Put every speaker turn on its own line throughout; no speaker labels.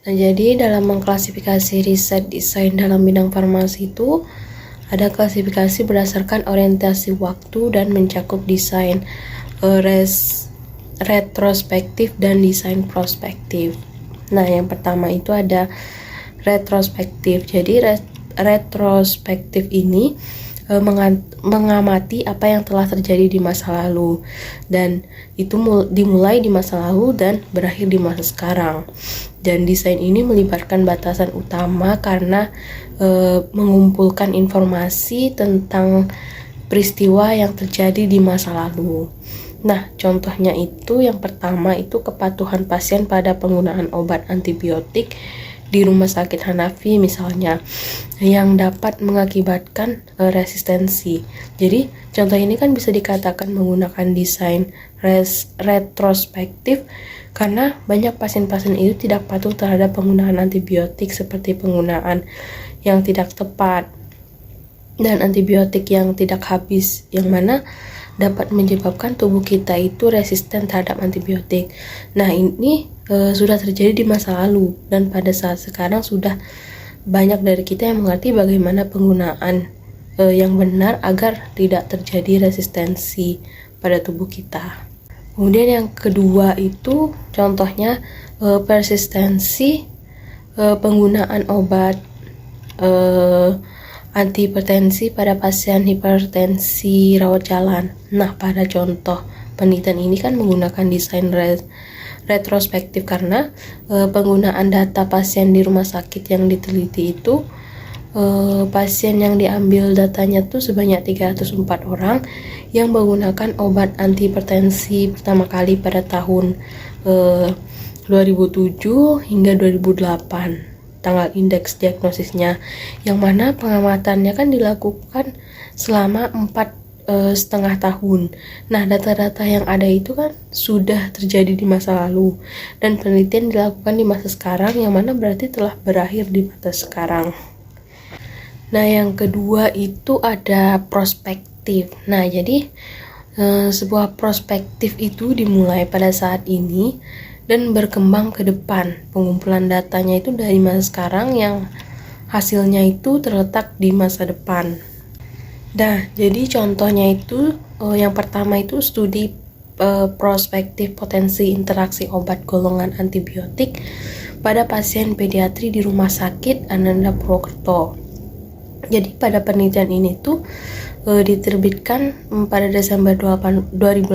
Nah, jadi dalam mengklasifikasi riset desain dalam bidang farmasi itu ada klasifikasi berdasarkan orientasi waktu dan mencakup desain retrospektif dan desain prospektif. Nah, yang pertama itu ada retrospektif. Jadi retrospektif ini mengamati apa yang telah terjadi di masa lalu, dan itu dimulai di masa lalu dan berakhir di masa sekarang. Dan desain ini melibatkan batasan utama karena mengumpulkan informasi tentang peristiwa yang terjadi di masa lalu. Nah, contohnya itu yang pertama itu kepatuhan pasien pada penggunaan obat antibiotik di rumah sakit Hanafi misalnya, yang dapat mengakibatkan resistensi. Jadi contoh ini kan bisa dikatakan menggunakan desain retrospektif karena banyak pasien-pasien itu tidak patuh terhadap penggunaan antibiotik seperti penggunaan yang tidak tepat dan antibiotik yang tidak habis, yang mana dapat menyebabkan tubuh kita itu resisten terhadap antibiotik. Nah, ini sudah terjadi di masa lalu, dan pada saat sekarang sudah banyak dari kita yang mengerti bagaimana penggunaan yang benar agar tidak terjadi resistensi pada tubuh kita. Kemudian yang kedua itu contohnya persistensi penggunaan obat antihipertensi pada pasien hipertensi rawat jalan. Nah, pada contoh penelitian ini kan menggunakan desain retrospektif karena penggunaan data pasien di rumah sakit yang diteliti itu pasien yang diambil datanya tuh sebanyak 304 orang yang menggunakan obat antihipertensi pertama kali pada tahun 2007 hingga 2008 tanggal indeks diagnosisnya, yang mana pengamatannya kan dilakukan selama 4,5 tahun. Nah, data-data yang ada itu kan sudah terjadi di masa lalu, dan penelitian dilakukan di masa sekarang, yang mana berarti telah berakhir di masa sekarang. Nah, yang kedua itu ada prospektif. Nah, jadi sebuah prospektif itu dimulai pada saat ini dan berkembang ke depan. Pengumpulan datanya itu dari masa sekarang yang hasilnya itu terletak di masa depan. Nah, jadi contohnya itu yang pertama itu studi prospektif potensi interaksi obat golongan antibiotik pada pasien pediatri di Rumah Sakit Ananda Purwokerto. Jadi pada penelitian ini tuh diterbitkan pada Desember 2018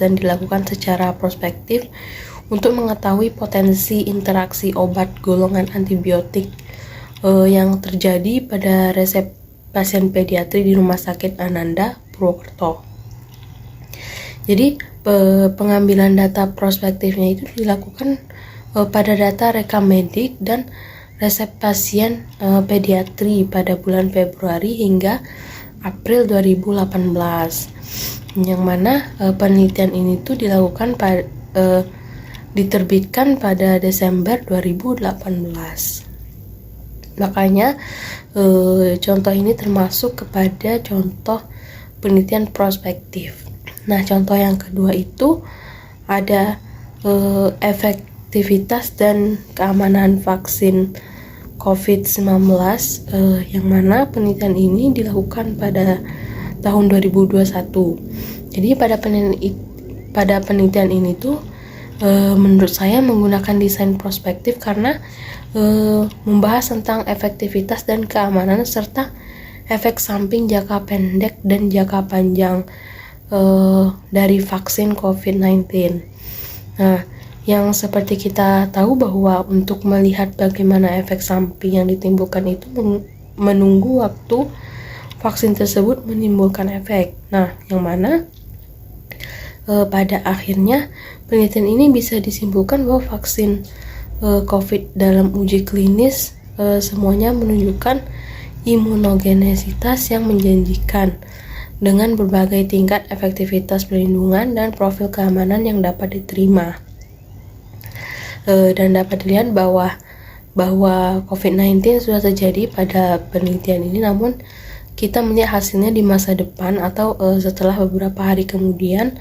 dan dilakukan secara prospektif untuk mengetahui potensi interaksi obat golongan antibiotik yang terjadi pada resep pasien pediatri di Rumah Sakit Ananda Purwokerto. Jadi pengambilan data prospektifnya itu dilakukan pada data rekam medik dan resep pasien pediatri pada bulan Februari hingga April 2018, yang mana penelitian ini tuh dilakukan diterbitkan pada Desember 2018. Makanya contoh ini termasuk kepada contoh penelitian prospektif. Nah, contoh yang kedua itu ada efektivitas dan keamanan vaksin COVID-19, yang mana penelitian ini dilakukan pada tahun 2021. Jadi pada penelitian ini tuh menurut saya menggunakan desain prospektif karena membahas tentang efektivitas dan keamanan serta efek samping jangka pendek dan jangka panjang dari vaksin COVID-19. Nah, yang seperti kita tahu bahwa untuk melihat bagaimana efek samping yang ditimbulkan itu menunggu waktu vaksin tersebut menimbulkan efek. Nah, yang mana pada akhirnya penelitian ini bisa disimpulkan bahwa vaksin COVID dalam uji klinis semuanya menunjukkan imunogenesitas yang menjanjikan dengan berbagai tingkat efektivitas perlindungan dan profil keamanan yang dapat diterima. Dan dapat dilihat bahwa COVID-19 sudah terjadi pada penelitian ini, namun kita melihat hasilnya di masa depan atau setelah beberapa hari kemudian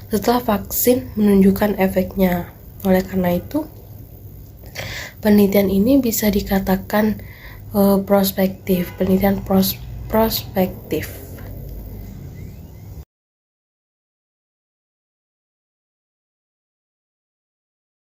setelah vaksin menunjukkan efeknya. Oleh karena itu Penelitian ini bisa dikatakan prospektif, penelitian prospektif.